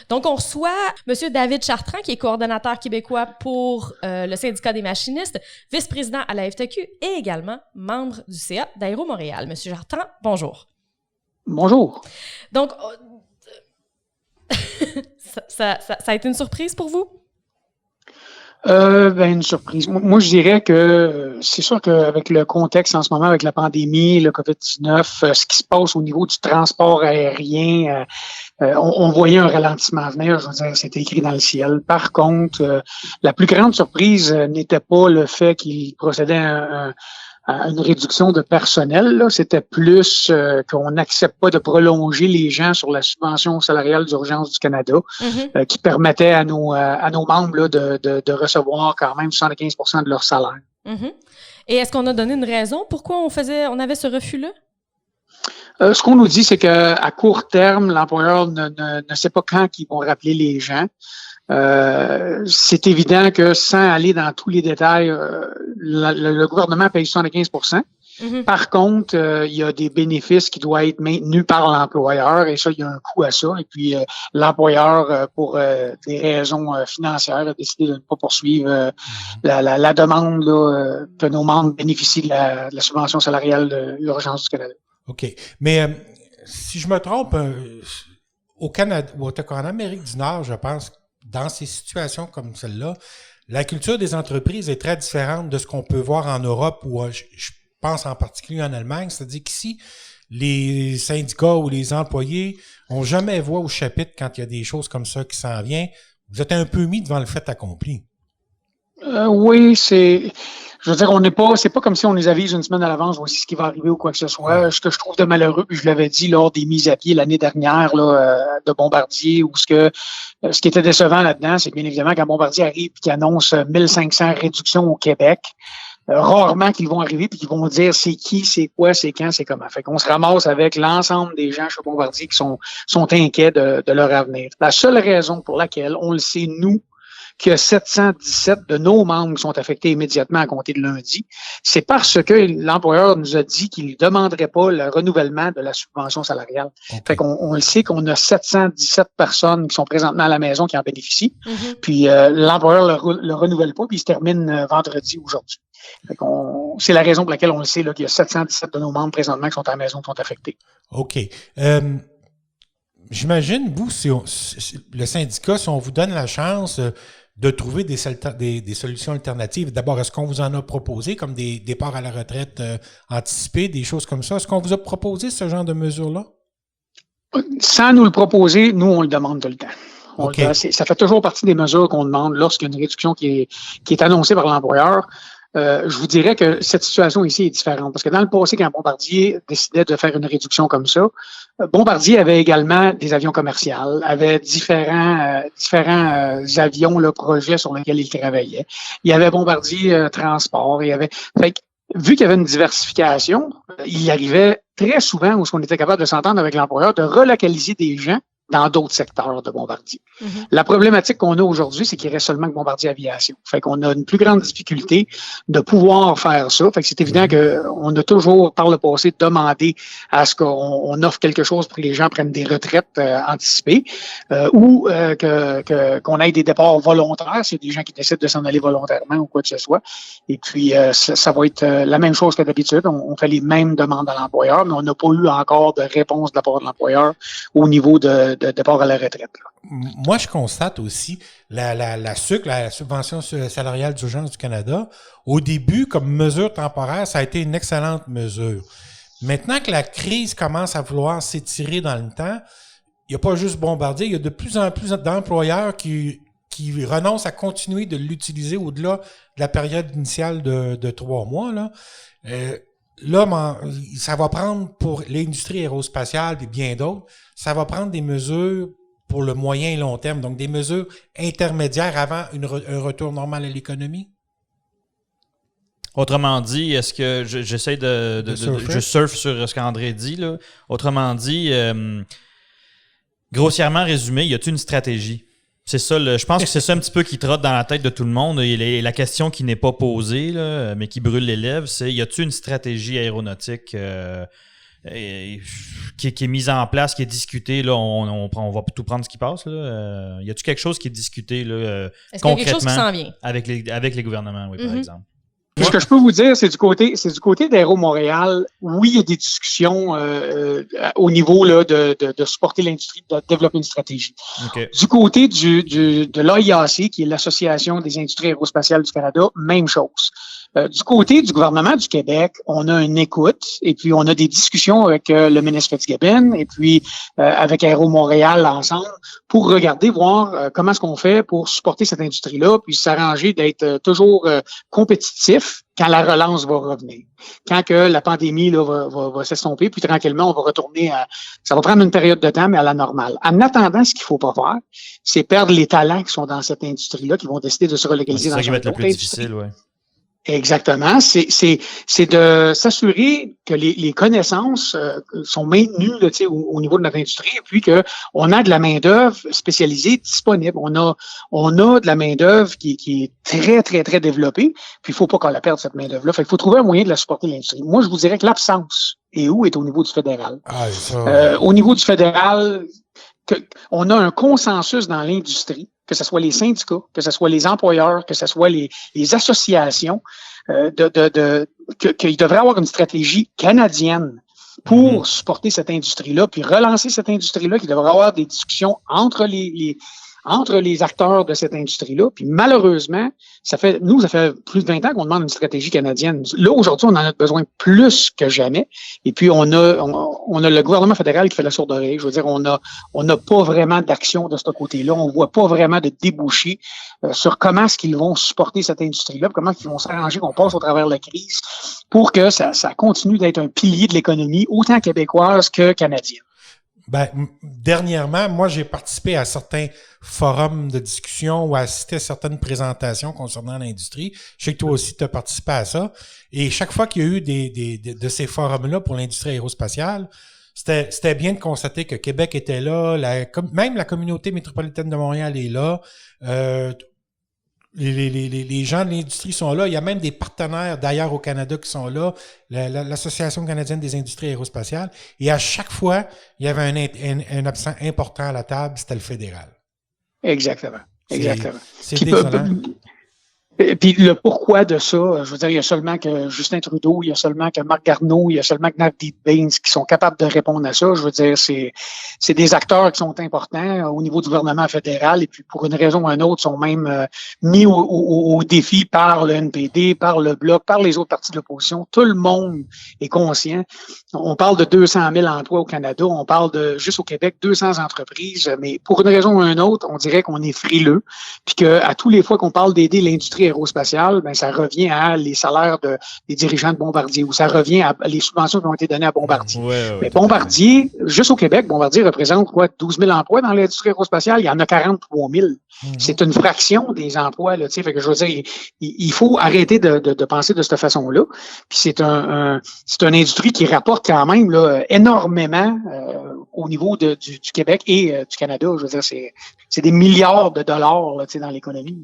Donc, on reçoit M. David Chartrand, qui est coordonnateur québécois pour le syndicat des machinistes, vice-président à la FTQ et également membre du CA d'Aéro Montréal. M. Chartrand, bonjour. Bonjour. Donc, ça a été une surprise pour vous? Une surprise. Moi, je dirais que c'est sûr qu'avec le contexte en ce moment, avec la pandémie, le COVID-19, ce qui se passe au niveau du transport aérien, on voyait un ralentissement venir. Je veux dire, c'était écrit dans le ciel. Par contre, la plus grande surprise n'était pas le fait qu'il procédait à une réduction de personnel, là. C'était plus qu'on n'accepte pas de prolonger les gens sur la subvention salariale d'urgence du Canada, qui permettait à nos membres là, de recevoir quand même 75% de leur salaire. Et est-ce qu'on a donné une raison pourquoi on avait ce refus-là? Ce qu'on nous dit, c'est qu'à court terme, l'employeur ne sait pas quand ils vont rappeler les gens. C'est évident que sans aller dans tous les détails, le gouvernement paye 75%. Par contre, il y a des bénéfices qui doivent être maintenus par l'employeur et ça, il y a un coût à ça. Et puis, l'employeur, pour des raisons financières, a décidé de ne pas poursuivre la demande là, que nos membres bénéficient de la subvention salariale de l'urgence du Canada. OK. Mais si je me trompe, au Canada ou en Amérique du Nord, je pense, dans ces situations comme celle-là, la culture des entreprises est très différente de ce qu'on peut voir en Europe ou je pense en particulier en Allemagne. C'est-à-dire qu'ici, les syndicats ou les employés n'ont jamais voix au chapitre quand il y a des choses comme ça qui s'en viennent. Vous êtes un peu mis devant le fait accompli. Oui, je veux dire, c'est pas comme si on les avise une semaine à l'avance, voici ce qui va arriver ou quoi que ce soit. Ce que je trouve de malheureux, puis je l'avais dit lors des mises à pied l'année dernière, là, de Bombardier, où ce qui était décevant là-dedans, c'est bien évidemment quand Bombardier arrive et qu'il annonce 1500 réductions au Québec, rarement qu'ils vont arriver puis qu'ils vont dire c'est qui, c'est quoi, c'est quand, c'est comment. Fait qu'on se ramasse avec l'ensemble des gens chez Bombardier qui sont inquiets de leur avenir. La seule raison pour laquelle on le sait, nous, qu'il y a 717 de nos membres qui sont affectés immédiatement à compter de lundi, c'est parce que l'employeur nous a dit qu'il ne demanderait pas le renouvellement de la subvention salariale. Okay. Fait qu'on le sait qu'on a 717 personnes qui sont présentement à la maison qui en bénéficient, puis l'employeur le renouvelle pas, puis il se termine vendredi aujourd'hui. Fait c'est la raison pour laquelle on le sait là, qu'il y a 717 de nos membres présentement qui sont à la maison qui sont affectés. OK. J'imagine, vous, le syndicat, si on vous donne la chance de trouver des solutions alternatives. D'abord, est-ce qu'on vous en a proposé, comme des départs à la retraite anticipés, des choses comme ça? Est-ce qu'on vous a proposé ce genre de mesures-là? Sans nous le proposer, nous, on le demande tout le temps. Okay. Ça fait toujours partie des mesures qu'on demande lorsqu'il y a une réduction qui est annoncée par l'employeur. Je vous dirais que cette situation ici est différente. Parce que dans le passé, quand Bombardier décidait de faire une réduction comme ça, Bombardier avait également des avions commerciaux, avait différents avions, le projet sur lequel il travaillait. Il y avait Bombardier Transport, vu qu'il y avait une diversification, il y arrivait très souvent où on était capable de s'entendre avec l'employeur de relocaliser des gens dans d'autres secteurs de Bombardier. La problématique qu'on a aujourd'hui, c'est qu'il reste seulement que Bombardier Aviation. Fait qu'on a une plus grande difficulté de pouvoir faire ça. Fait que c'est évident qu'on a toujours, par le passé, demandé à ce qu'on offre quelque chose pour que les gens prennent des retraites anticipées ou qu'on ait des départs volontaires, s'il y a des gens qui décident de s'en aller volontairement ou quoi que ce soit. Et puis, ça va être la même chose que d'habitude. On fait les mêmes demandes à l'employeur, mais on n'a pas eu encore de réponse de la part de l'employeur au niveau de départ à la retraite. Là. Moi, je constate aussi la SUC, la subvention salariale d'urgence du Canada, au début, comme mesure temporaire, ça a été une excellente mesure. Maintenant que la crise commence à vouloir s'étirer dans le temps, il n'y a pas juste Bombardier, il y a de plus en plus d'employeurs qui renoncent à continuer de l'utiliser au-delà de la période initiale de 3 mois. Là, ça va prendre pour l'industrie aérospatiale et bien d'autres, ça va prendre des mesures pour le moyen et long terme, donc des mesures intermédiaires avant un retour normal à l'économie? Autrement dit, est-ce que j'essaie je surfe sur ce qu'André dit, là. Autrement dit, grossièrement résumé, y a-t-il une stratégie? C'est ça, je pense que c'est ça un petit peu qui trotte dans la tête de tout le monde. Et la question qui n'est pas posée, là, mais qui brûle les lèvres, c'est y a-t-il une stratégie aéronautique qui est mise en place, qui est discutée, là, on va tout prendre ce qui passe, là. Y a-t-il quelque chose qui est discuté, là, Est-ce qu'il y a quelque chose qui concrètement s'en vient? avec les gouvernements, oui, par exemple? Ce que je peux vous dire, c'est du côté d'Aéro Montréal. Oui, il y a des discussions au niveau là de supporter l'industrie, de développer une stratégie. Okay. Du côté de l'AIAC, qui est l'Association des industries aérospatiales du Canada, même chose. Du côté du gouvernement du Québec, on a une écoute et puis on a des discussions avec le ministre Fitzgibbon et puis avec Aéro Montréal ensemble pour regarder, voir comment est-ce qu'on fait pour supporter cette industrie-là, puis s'arranger d'être toujours compétitif quand la relance va revenir. Quand que la pandémie là, va s'estomper, puis tranquillement, on va retourner à... Ça va prendre une période de temps, mais à la normale. En attendant, ce qu'il faut pas faire, c'est perdre les talents qui sont dans cette industrie-là, qui vont décider de se relocaliser dans ça qui va être le autre plus industrie. difficile, oui. Exactement. C'est de s'assurer que les connaissances sont maintenues là, au niveau de notre industrie et puis que on a de la main-d'œuvre spécialisée disponible. On a de la main-d'œuvre qui est très, très, très développée. Puis il faut pas qu'on la perde, cette main-d'œuvre-là. Fait qu'il faut trouver un moyen de la supporter l'industrie. Moi, je vous dirais que l'absence est au niveau du fédéral. Au niveau du fédéral, on a un consensus dans l'industrie, que ce soit les syndicats, que ce soit les employeurs, que ce soit les associations, qu'il devrait avoir une stratégie canadienne pour supporter cette industrie-là, puis relancer cette industrie-là, qu'il devrait avoir des discussions entre les acteurs de cette industrie-là. Puis malheureusement, ça fait plus de 20 ans qu'on demande une stratégie canadienne. Là, aujourd'hui, on en a besoin plus que jamais. Et puis, on a le gouvernement fédéral qui fait la sourde oreille. Je veux dire, on n'a pas vraiment d'action de ce côté-là. On voit pas vraiment de débouchés sur comment est-ce qu'ils vont supporter cette industrie-là, comment ils vont s'arranger qu'on passe au travers de la crise pour que ça continue d'être un pilier de l'économie, autant québécoise que canadienne. Ben, dernièrement, moi, j'ai participé à certains forums de discussion ou assisté à certaines présentations concernant l'industrie. Je sais que toi aussi, tu as participé à ça. Et chaque fois qu'il y a eu de ces forums-là pour l'industrie aérospatiale, c'était bien de constater que Québec était là, même la communauté métropolitaine de Montréal est là. Les gens de l'industrie sont là. Il y a même des partenaires d'ailleurs au Canada qui sont là, l'Association canadienne des industries aérospatiales. Et à chaque fois, il y avait un absent important à la table, c'était le fédéral. Exactement. C'est désolant. Puis le pourquoi de ça, je veux dire, il y a seulement que Justin Trudeau, il y a seulement que Marc Garneau, il y a seulement que Navdeep Bains qui sont capables de répondre à ça. Je veux dire, c'est des acteurs qui sont importants au niveau du gouvernement fédéral et puis pour une raison ou une autre sont même mis au défi par le NPD, par le Bloc, par les autres partis de l'opposition. Tout le monde est conscient. On parle de 200 000 emplois au Canada, on parle de, juste au Québec, 200 entreprises, mais pour une raison ou une autre, on dirait qu'on est frileux, puis que à tous les fois qu'on parle d'aider l'industrie aérospatiale, ben ça revient à les salaires des dirigeants de Bombardier ou ça revient à les subventions qui ont été données à Bombardier. Mais Bombardier, juste au Québec, Bombardier représente 12 000 emplois dans l'industrie aérospatiale, il y en a 43 000. C'est une fraction des emplois, là, tu sais. Fait que je veux dire, il faut arrêter de penser de cette façon-là. Puis c'est une industrie qui rapporte quand même là, énormément au niveau du Québec et du Canada. Je veux dire, c'est des milliards de dollars là, tu sais, dans l'économie.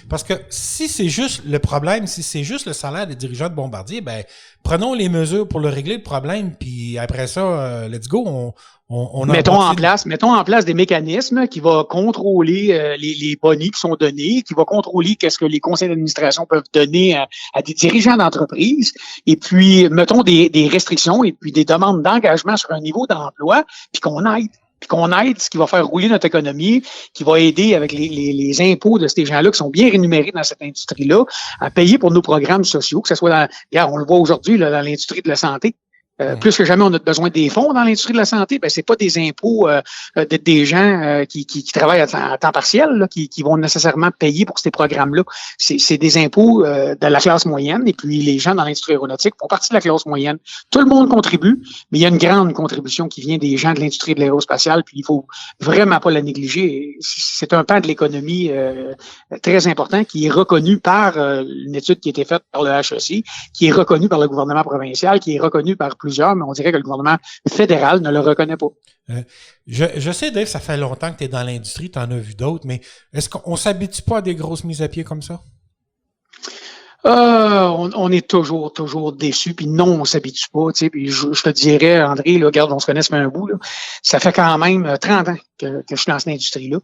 Parce que si c'est juste le problème, si c'est juste le salaire des dirigeants de Bombardier, ben prenons les mesures pour le régler le problème, puis après ça, let's go, mettons en place des mécanismes qui vont contrôler les bonnies qui sont donnés, qui vont contrôler qu'est-ce que les conseils d'administration peuvent donner à des dirigeants d'entreprise, et puis mettons des restrictions et puis des demandes d'engagement sur un niveau d'emploi, puis qu'on aide ce qui va faire rouler notre économie, qui va aider avec les impôts de ces gens-là qui sont bien rémunérés dans cette industrie-là, à payer pour nos programmes sociaux, que ce soit on le voit aujourd'hui là, dans l'industrie de la santé. Plus que jamais, on a besoin des fonds dans l'industrie de la santé. Ben, c'est pas des impôts des gens qui travaillent à temps partiel là, qui vont nécessairement payer pour ces programmes-là. C'est des impôts de la classe moyenne. Et puis, les gens dans l'industrie aéronautique font partie de la classe moyenne. Tout le monde contribue, mais il y a une grande contribution qui vient des gens de l'industrie de l'aérospatiale. Puis, il faut vraiment pas la négliger. C'est un pan de l'économie très important qui est reconnu par une étude qui a été faite par le HEC, qui est reconnu par le gouvernement provincial, qui est reconnu par plusieurs, mais on dirait que le gouvernement fédéral ne le reconnaît pas. Je sais, Dave, ça fait longtemps que tu es dans l'industrie, tu en as vu d'autres, mais est-ce qu'on s'habitue pas à des grosses mises à pied comme ça? On est toujours déçus, puis non, on s'habitue pas, tu sais, puis je te dirais, André, là, regarde, on se connaît, ça fait un bout, là, ça fait quand même 30 ans que je suis dans cette industrie-là,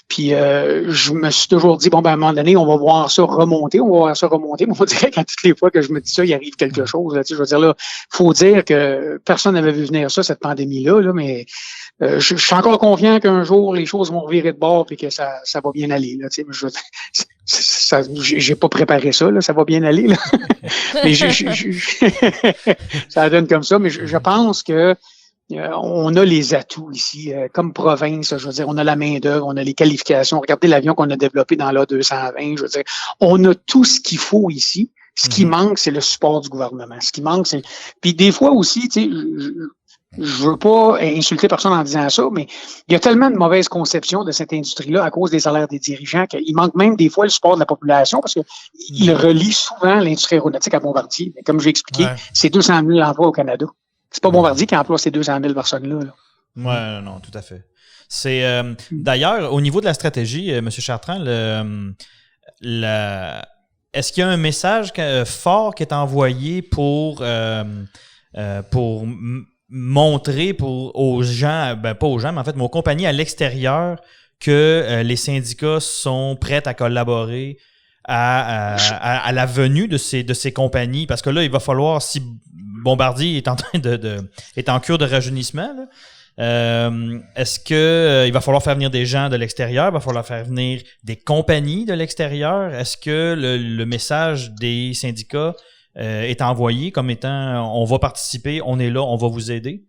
puis je me suis toujours dit, bon, ben, à un moment donné, on va voir ça remonter, mais on dirait qu'à toutes les fois que je me dis ça, il arrive quelque chose, là, tu sais, je veux dire, là, faut dire que personne n'avait vu venir ça, cette pandémie-là, là, mais je suis encore confiant qu'un jour, les choses vont revirer de bord et que ça va bien aller, là, tu sais, j'ai pas préparé ça, là, ça va bien aller, là. Mais ça donne comme ça, mais je pense que on a les atouts ici, comme province, je veux dire, on a la main-d'œuvre, on a les qualifications. Regardez l'avion qu'on a développé dans l'A220, je veux dire, on a tout ce qu'il faut ici. Ce qui manque, c'est le support du gouvernement. Ce qui manque, c'est... Puis des fois aussi, tu sais, je veux pas insulter personne en disant ça, mais il y a tellement de mauvaises conceptions de cette industrie-là à cause des salaires des dirigeants qu'il manque même des fois le support de la population parce qu'il relie souvent l'industrie aéronautique à Bombardier. Mais comme j'ai expliqué, c'est 200 000 emplois au Canada. C'est pas Bombardier qui emploie ces 200 000 personnes-là. Ouais, non, tout à fait. C'est d'ailleurs, au niveau de la stratégie, M. Chartrand, est-ce qu'il y a un message fort qui est envoyé pour montrer aux gens, ben pas aux gens, mais en fait, aux compagnies à l'extérieur que les syndicats sont prêts à collaborer à la venue de ces compagnies? Parce que là, il va falloir, si Bombardier est en train est en cure de rajeunissement, là, est-ce que il va falloir faire venir des gens de l'extérieur? Il va falloir faire venir des compagnies de l'extérieur? Est-ce que le message des syndicats est envoyé comme étant on va participer, on est là, on va vous aider?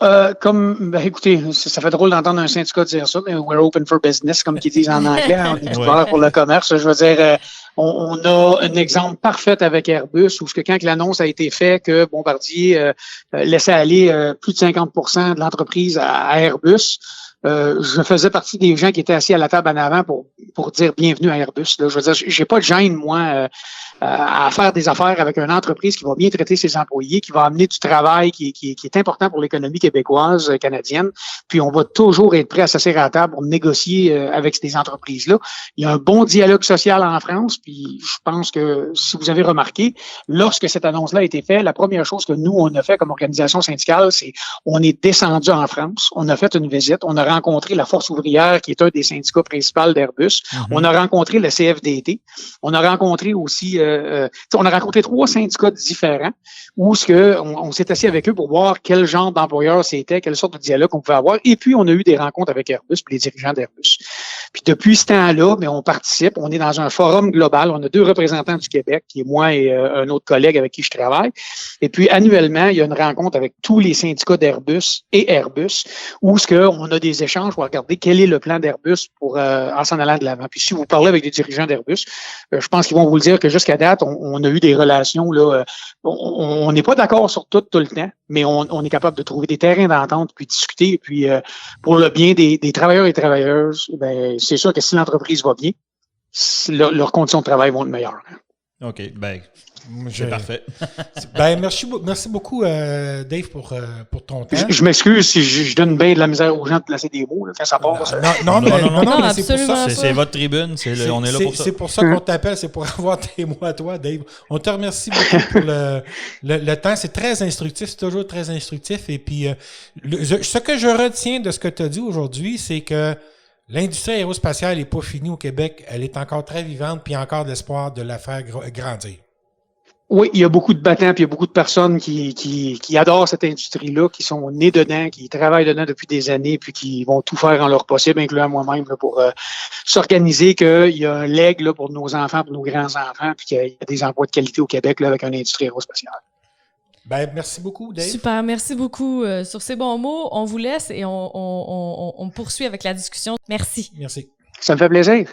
Écoutez, ça fait drôle d'entendre un syndicat dire ça, mais we're open for business, comme qu'ils disent en anglais, on est ouvert pour le commerce. Je veux dire, on a un exemple parfait avec Airbus, où quand l'annonce a été faite que Bombardier laissait aller plus de 50% de l'entreprise à Airbus, je faisais partie des gens qui étaient assis à la table en avant pour dire bienvenue à Airbus. Là. Je veux dire, j'ai pas de gêne, moi, à faire des affaires avec une entreprise qui va bien traiter ses employés, qui va amener du travail qui est important pour l'économie québécoise, canadienne. Puis on va toujours être prêt à s'asseoir à la table pour négocier avec ces entreprises-là. Il y a un bon dialogue social en France, puis je pense que si vous avez remarqué, lorsque cette annonce-là a été faite, la première chose que nous, on a fait comme organisation syndicale, c'est on est descendu en France, on a fait une visite, on a rencontré la Force ouvrière, qui est un des syndicats principaux d'Airbus, on a rencontré le CFDT, on a rencontré aussi on a rencontré 3 syndicats différents où on s'est assis avec eux pour voir quel genre d'employeur c'était, quelle sorte de dialogue on pouvait avoir. Et puis, on a eu des rencontres avec Airbus et les dirigeants d'Airbus. Puis, depuis ce temps-là, on participe. On est dans un forum global. On a 2 représentants du Québec, qui est moi et un autre collègue avec qui je travaille. Et puis, annuellement, il y a une rencontre avec tous les syndicats d'Airbus et Airbus où on a des échanges pour regarder quel est le plan d'Airbus pour en s'en allant de l'avant. Puis, si vous parlez avec des dirigeants d'Airbus, je pense qu'ils vont vous le dire que jusqu'à date, on a eu des relations, là, on n'est pas d'accord sur tout le temps, mais on est capable de trouver des terrains d'entente, puis discuter, puis pour le bien des travailleurs et travailleuses, ben c'est sûr que si l'entreprise va bien, leurs conditions de travail vont être meilleures. OK, c'est parfait. Merci beaucoup, Dave, pour ton temps. Je m'excuse si je donne bien de la misère aux gens de placer des mots, là, quand ça passe. Non, mais absolument c'est pour ça. C'est votre tribune, on est là pour ça. C'est pour ça qu'on t'appelle, c'est pour avoir tes mots à toi, Dave. On te remercie beaucoup pour le temps. C'est très instructif, c'est toujours très instructif. Et puis, ce que je retiens de ce que tu as dit aujourd'hui, c'est que l'industrie aérospatiale n'est pas finie au Québec. Elle est encore très vivante, puis il y a encore l'espoir de la faire grandir. Oui, il y a beaucoup de battants, puis il y a beaucoup de personnes qui adorent cette industrie-là, qui sont nés dedans, qui travaillent dedans depuis des années, puis qui vont tout faire en leur possible, incluant moi-même, là, pour s'organiser qu'il y a un leg là, pour nos enfants, pour nos grands-enfants, puis qu'il y a des emplois de qualité au Québec là, avec une industrie aérospatiale. Merci beaucoup, Dave. Super, merci beaucoup. Sur ces bons mots, on vous laisse et on poursuit avec la discussion. Merci. Merci. Ça me fait plaisir.